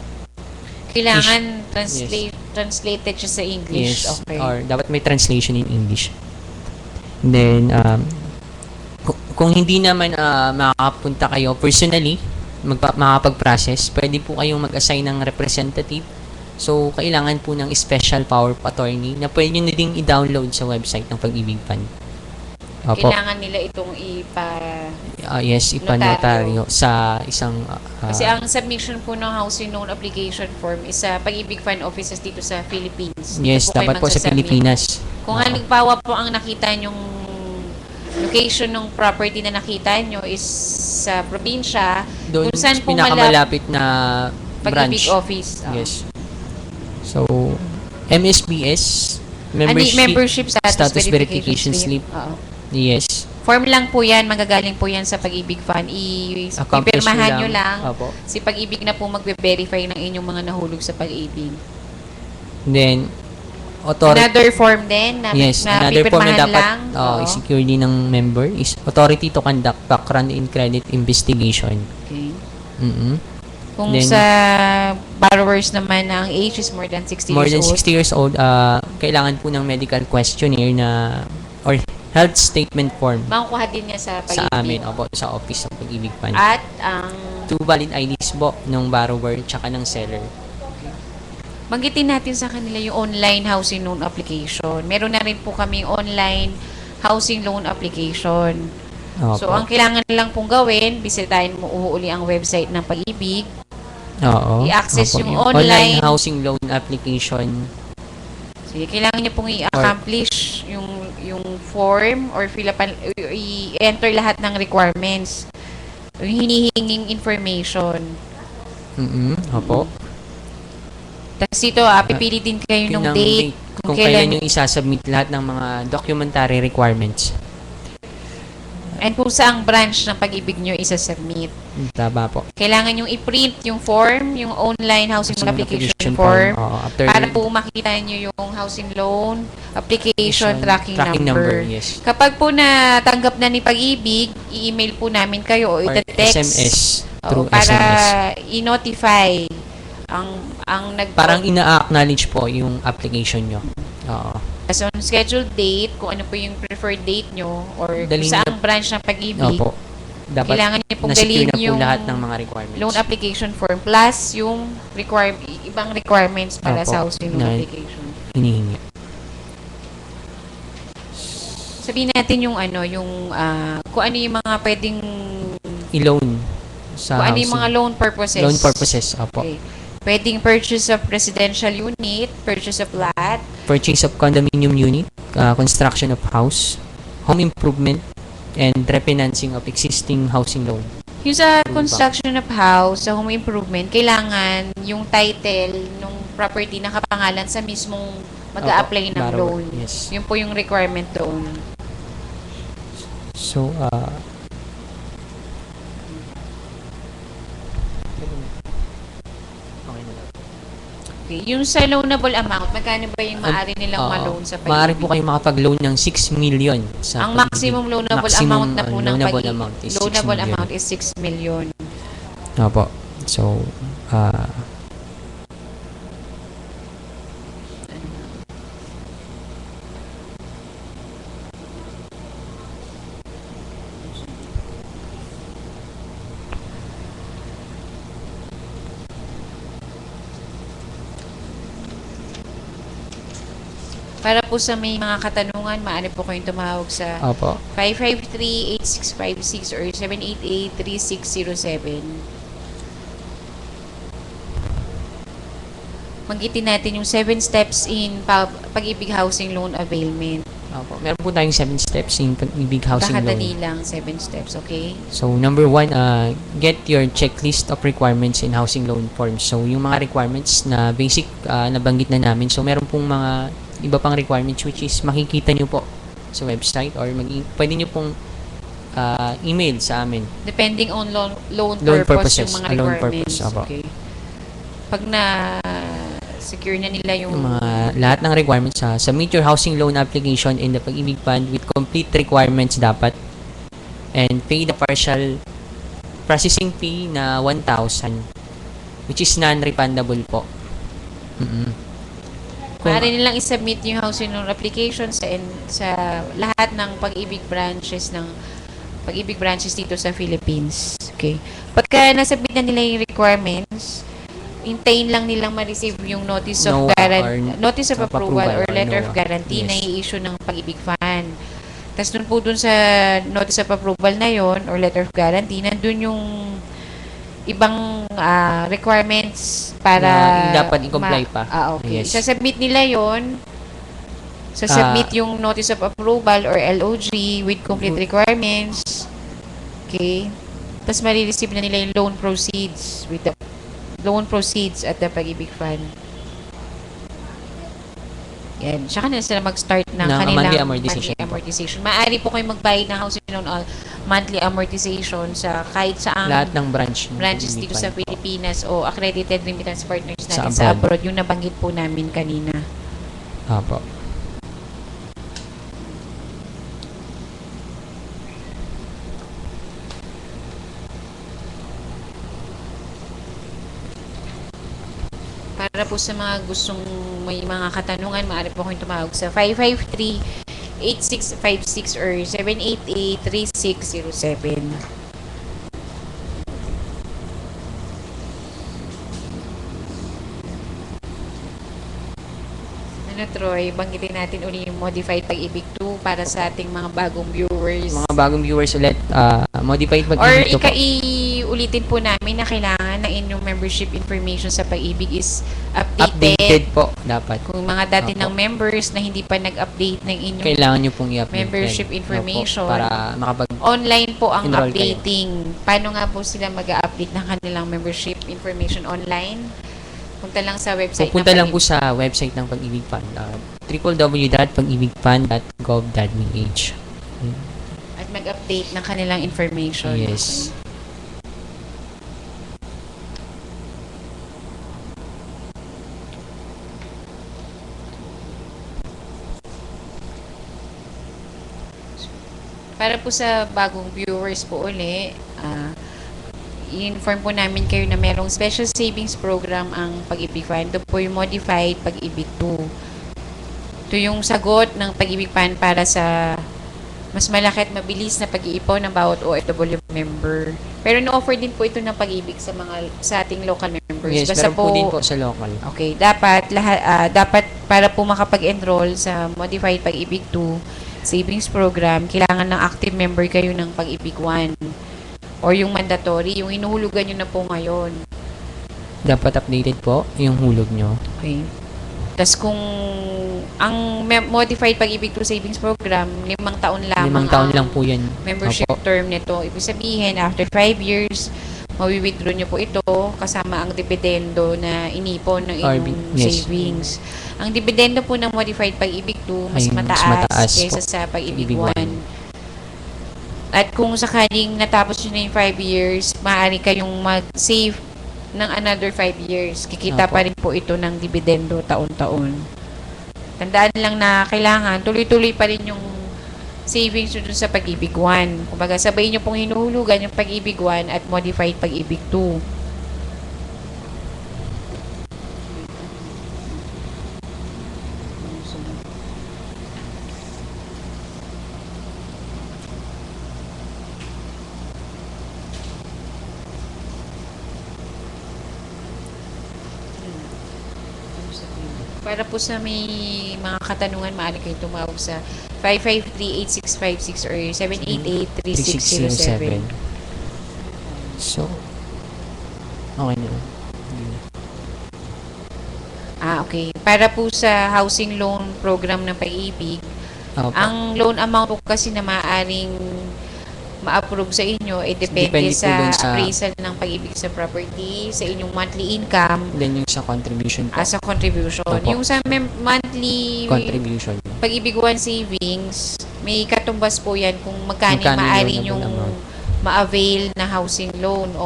Kailangan translated siya sa English. Yes. Okay. Or dapat may translation in English. Then, kung hindi naman makakapunta kayo personally, makapag-process, pwede po kayong mag-assign ng representative. So, kailangan po ng special power of attorney na pwede nyo na ding i-download sa website ng Pag-ibig Fund. Opo. Kailangan nila itong Yes, ipanotaryo sa isang... kasi ang submission po ng housing loan application form is sa Pag-ibig Fund offices dito sa Philippines. Dito yes, kayo dapat po sa magsasubmit. Pilipinas. Kung halimbawa po ang nakita nyong location ng property na nakita nyo is sa probinsya, Doon, kung saan po pinakamalapit na Pag-ibig branch. office. Yes. So, MSBS, Membership status verification slip. Oo. Yes. Form lang po yan, magagaling po yan sa Pag-ibig Fund. Accomplish Ipirmahan nyo lang. Opo. Si Pag-ibig na po magbe-verify ng inyong mga nahulog sa Pag-ibig. Then, authority. Another form din na, Yes, na another form na pipirmahan dapat lang. Oo. i-secure din ng member is authority to conduct background and credit investigation. Okay. Mm-mm. Kung Then, sa borrowers naman na ang age is more than 60 More years than old, 60 years old, kailangan po ng medical questionnaire na or health statement form makukuha din niya sa sa Pag-ibig. amin, opo, sa office ng Pag-ibig Fund. At ang Two valid IDs po ng borrower tsaka ng seller. banggitin natin sa kanila yung online housing loan application. Meron na rin po kami online housing loan application. Opo. So, ang kailangan lang pong gawin, bisitahin mo uli ang website ng Pag-ibig. Oo. I-access Opo, yung online housing loan application. Sige, kailangan niyo pong i-accomplish yung form or fill up, i-enter lahat ng requirements. Yung hinihinging information. Opo. Tapos ito, pipili din kayo ng Ng date. Kung kailan yung isasubmit lahat ng mga documentary requirements. And kung saang branch ng Pag-ibig nyo isasubmit. Tama po. Kailangan yung i-print yung form, yung online housing loan application Application form. Oo, after Para po makita nyo yung housing loan application tracking number. Yes. Kapag po natanggap na ni Pag-ibig, i-email po namin kayo o Or ita-text. SMS. Oo, Through para SMS. i-notify ang Parang ina-acknowledge po yung application nyo. Oo. So, on scheduled date, kung ano po yung preferred date nyo or Dalhin kung saang branch ng Pag-ibig, Opo. Dapat kailangan niyo pong na-secure dalhin na po yung lahat ng mga requirements. loan application form plus yung ibang requirements para Opo, sa housing loan na- application. Hinihingi. Sabihin natin yung kung ano yung mga pwedeng I-loan sa kung ano yung housing. mga loan purposes. Loan purposes. Opo. Okay. Pwedeng purchase of residential unit, purchase of lot, Purchase of condominium unit, construction of house, home improvement, and refinancing of existing housing loan. yung sa construction of house, sa home improvement, kailangan yung title ng property nakapangalan sa mismong mag-a-apply ng borrower. loan. Yes. Yun po yung requirement doon. So, okay na lang. Okay. Yung sa loanable amount, magkano ba yung maaari nilang ma-loan sa Pag-ibig? Maaari po kayong makapag-loan ng 6 million sa Ang Pag-ibig. maximum loanable Maximum, amount na po ng loanable Pag-ibig. amount is 6 Loanable million. amount is 6 million. Opo. So, Para po sa may mga katanungan, maaari po kayong tumawag sa opo. 553-8656 or 788-3607. Magitin natin yung 7 steps in pag-ibig housing loan availment. Opo. Meron po tayong 7 steps in pag-ibig housing Kakadali loan. lang, 7 steps, okay? So, number 1, get your checklist of requirements in housing loan forms. So, yung mga requirements na basic nabanggit na namin. So, meron pong mga iba pang requirements which is makikita nyo po sa website or pwede nyo pong email sa amin. Depending on loan Loan purpose, purposes, yung mga loan requirements. purpose, opo. Okay. Pag na-secure na nila yung Yung mga lahat ng requirements, submit your housing loan application in the Pag-ibig Fund with complete requirements dapat and pay the partial processing fee na 1,000 which is non-refundable po. maaari nilang isubmit yung housing loan application sa lahat ng Pag-ibig branches dito sa Philippines. Okay. Pagka nasubmit na nila yung requirements, hintayin lang nilang ma-receive yung notice of notice of approval or letter of guarantee na i-issue ng Pag-ibig Fund. Tapos dun sa notice of approval na yon or letter of guarantee, nandun yung ibang requirements para na dapat i-comply pa. Okay. Yes. Sasubmit nila yon. Sasubmit yung notice of approval or LOG with complete requirements. Okay. Tapos marireceive na nila yung loan proceeds at the Pag-ibig Fund. Yan. Tsaka na sila mag-start ng kanilang monthly amortization. Maaari po kayo magbayad ng housing loan on monthly amortization sa kahit saang Lahat ng branches dito sa Pilipinas o accredited remittance partners natin Sa sa abroad. Yung nabanggit po namin kanina. Opo. Para po sa mga gustong may mga katanungan, maaari po kayong tumawag sa 553-8656 or 788-3607. Ano, Troy, banggitin natin uli yung Modified Pag-ibig 2 para sa ating mga bagong viewers. Mga bagong viewers ulit, modified Or Pag-ibig 2 po. ulitin po namin na kailangan na inyong membership information sa Pag-ibig is Updated po dapat. Kung mga dati Opo. ng members na hindi pa nag-update ng inyong Kailangan nyo pong i-update. membership yan. information. Opo, para Online po ang Enroll kayo. updating. Paano nga po sila mag-update ng kanilang membership information online? Punta lang sa website pupunta ng lang po sa website ng Pag-ibig Fund. www.pagibigfund.gov.ph at mag-update ng kanilang information. Yes. Para po sa bagong viewers po uli, i-inform po namin kayo na merong special savings program ang Pag-ibig Fund. Ito po yung Modified Pag-ibig 2. Ito yung sagot ng Pag-ibig Fund para sa mas malaki at mabilis na pag-iipon ng bawat OFW member. Pero no-offer din po ito ng Pag-ibig sa ating local members. Yes, Basta meron po din po sa local. Okay, dapat para po makapag-enroll sa Modified Pag-ibig 2 savings program, kailangan ng active member kayo ng Pag-ibig 1 or yung mandatory, yung inuhulugan nyo na po ngayon. Dapat updated po yung hulog nyo. Okay. Tapos kung ang Modified Pag-ibig 2 savings program, 5 taon lamang 5 taon ang lang po yan. membership Opo. term nito. Ibig sabihin, after 5 years, mawi-withdraw nyo po ito kasama ang dividendo na inipon ng inyong Yes. savings. Ang dividendo po ng Modified Pag-ibig 2 mas Ay, mas mataas mataas kaysa po. sa Pag-ibig Pag-ibig 1. At kung sakaling natapos nyo na yung 5 years, maaari kayong mag-save ng another 5 years. Kikita Opo. pa rin po ito ng dividendo taon-taon. Tandaan lang na kailangan tuloy-tuloy pa rin yung savings nyo dun sa Pag-ibig 1. Kumbaga, sabay nyo pong hinuhulugan yung Pag-ibig 1 at Modified Pag-ibig 2. Para po sa may mga katanungan, maaari kayo tumawag sa 553-8656 or 788-3607. So, okay na. Okay. Para po sa housing loan program ng Pag-ibig, Opo. ang loan amount po kasi na maaaring ma-approve sa inyo, depende Depende po sa dun sa- appraisal ng Pag-ibig sa property, sa inyong monthly income, Then yung sa contribution po. as a contribution. Opo. Yung sa monthly Contribution. Pag-ibig One Savings, may katumbas po yan kung magkano Magkano maaari yung yung amount. ma-avail na housing loan o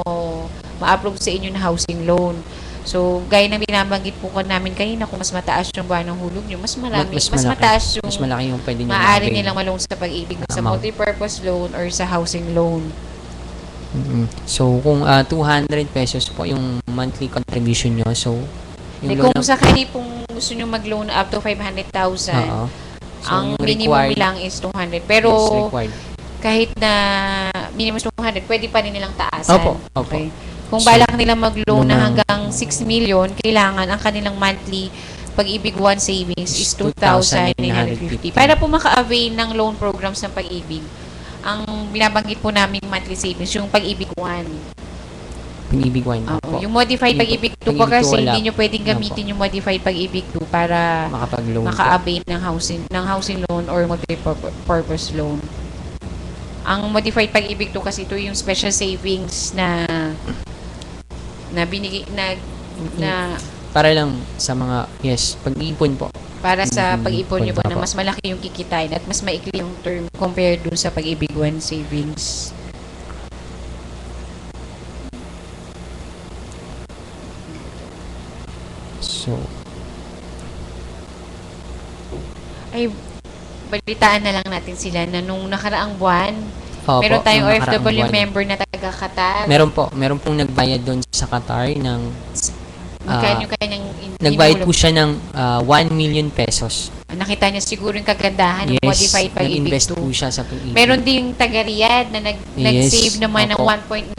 ma-approve sa inyo na housing loan. So, gaya ng binabanggit po ko namin kanina, kung mas mataas yung buwan ng hulog nyo, mas marami, mas malaki. mataas yung Mas malaki yung pwede nyo maaari ma-avail. nilang malong sa Pag-ibig sa Amount. multi-purpose loan or sa housing loan. So, kung 200 pesos po yung monthly contribution nyo, so, yung Kung loan sakali pong gusto nyo mag-loan up to 500,000, Oo. So, ang yung minimum required lang is 200. Pero, is required. kahit na minimum 200, pwede pa rin nilang taasan. Opo, opo. Okay. Kung So, balak nilang mag-loan na ng- hanggang 6 million, kailangan ang kanilang monthly Pag-ibig One Savings is 2,950. Para po maka-avail ng loan programs ng Pag-ibig, ang binabanggit po namin monthly savings, yung Pag-ibig One. Pag-ibig wine. Oo. Yung Modified Yung Pag-ibig 2 po Pag-ibig kasi 2 wala. hindi nyo pwedeng Opo. gamitin yung Modified Pag-ibig 2 para Makapag-loan po. maka-avail ng housing loan or multi-purpose loan. Ang Modified Pag-ibig 2 kasi ito yung special savings na binigay na Para lang sa mga, pag-ipon po. para sa Mhm. pag-ipon nyo po na Apo. mas malaki yung kikitain at mas maikli yung term compared dun sa Pag-ibig One Savings. So, Ay, balitaan na lang natin sila na nung nakaraang buwan, opo, meron tayong nung nakaraang OFW buwan. member na taga-Qatar. Meron pong nagbayad doon sa Qatar ng, Magkano yung kanyang nagbayad inulog? po siya ng 1 million pesos. Nakita niya siguro yung kagandahan ng Modified Pag-ibig nag-invest 2. po siya sa pag-ibig. Meron din yung taga-Riyadh na Yes, nag-save naman ng opo. 1.9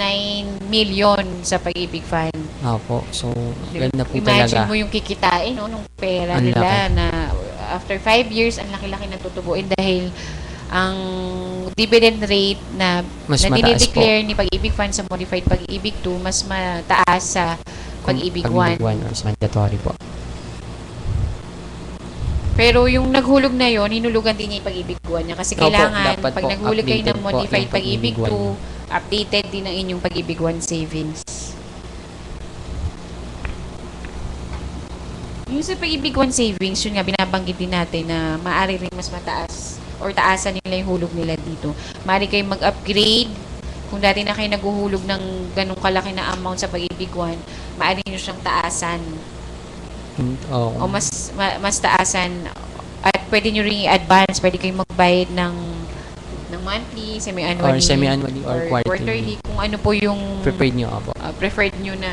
million sa Pag-ibig Fund. Opo, so, ganda po Imagine talaga. mo yung kikitain nung pera Ang nila laki. na after 5 years, ang laki-laki na tutubuin dahil ang dividend rate na Mas mataas dinideclare ni Pag-ibig Fund sa Modified Pag-ibig 2 mas mataas sa Pag-ibig 1. Pag-ibig 1 or mandatory po. Pero yung naghulog na yon, hinulugan din niya yung Pag-ibig 1 niya kasi Opo, kailangan dapat pag po, naghulog kayo updated ng po Modified yung Pag-ibig Pag-ibig 2, updated din ang inyong Pag-ibig 1 savings. Yung sa Pag-ibig 1 savings, yun nga, binabanggit din natin na maaari rin mas mataas or taasan nila yung hulog nila dito. Maaari kayong mag-upgrade. Kung dati na kayo naghuhulog ng ganong kalaki na amount sa Pag-ibig 1, maaari nyo siyang taasan o mas taasan at pwede nyo rin i-advance. Pwede kayong magbayad ng monthly, semi-annually, Or semi-annually or quarterly. kung ano po yung Prepared nyo, opo. preferred nyo na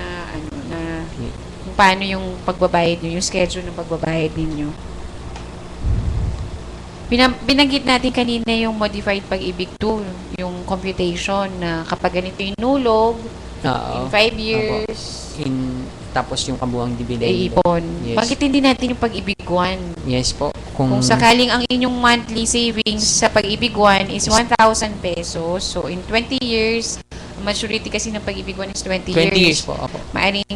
kung paano yung pagbabayad nyo, yung schedule ng pagbabayad ninyo. Binanggit natin kanina yung Modified Pag-ibig 2, yung computation na kapag ganito yung nulog, in 5 years, Tapos yung kabuang dividend. iipon. Yes. Banggitin din natin yung Pag-ibig 1. Yes po. Kung sakaling ang inyong monthly savings sa Pag-ibig 1 is 1,000 pesos, so in 20 years, maturity kasi ng Pag-ibig 1 is 20 20 years years. po, opo. Maaring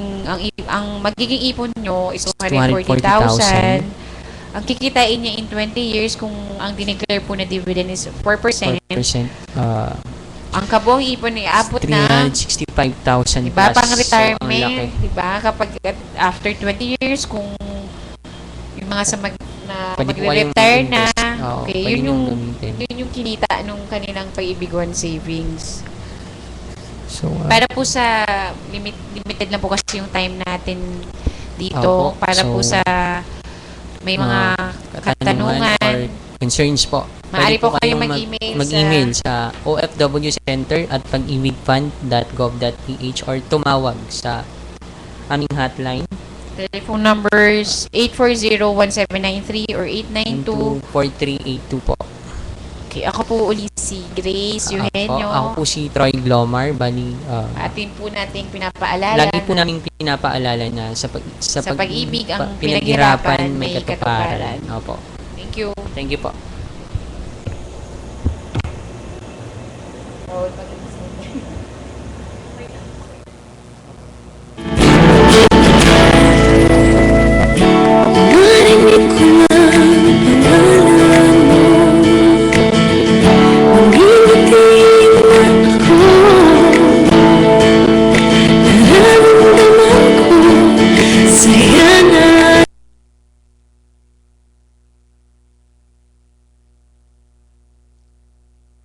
ang magiging ipon nyo is 240,000. 240,000. Ang kikitain niya in 20 years kung ang dineclare po na dividend is 4%, 4%. ang kabuang ipon ay abot na 365,000 diba, plus. pang So, ang retirement, laki. diba, kapag after 20 years, kung yung mga sa Pwede po kayong magre-retire na, mag-invest. Oo, okay, pwede yun niyong yung, gamitin. yun yung kinita nung kanilang Pag-ibig 1 savings. So, Para po sa, limited lang po kasi yung time natin dito, Opo, para po so, sa may mga katanungan, or concerns po. maaari Pwede po kayong kayong mag-email sa ofwcenter@pag-ibigfund.gov.ph or tumawag sa aming hotline telephone numbers 840-1793 or 892. 4382 po. Okay. Okay, ako po uli si Grace Eugenio. Ako po si Troy Glomar. Bali, Atin po nating pinapaalala lagi po na namin pinapaalala na sa sa pag-ibig ang pinaghirapan may katuparan. katuparan. Opo. Thank you. Thank you po. Bawal mag-isip.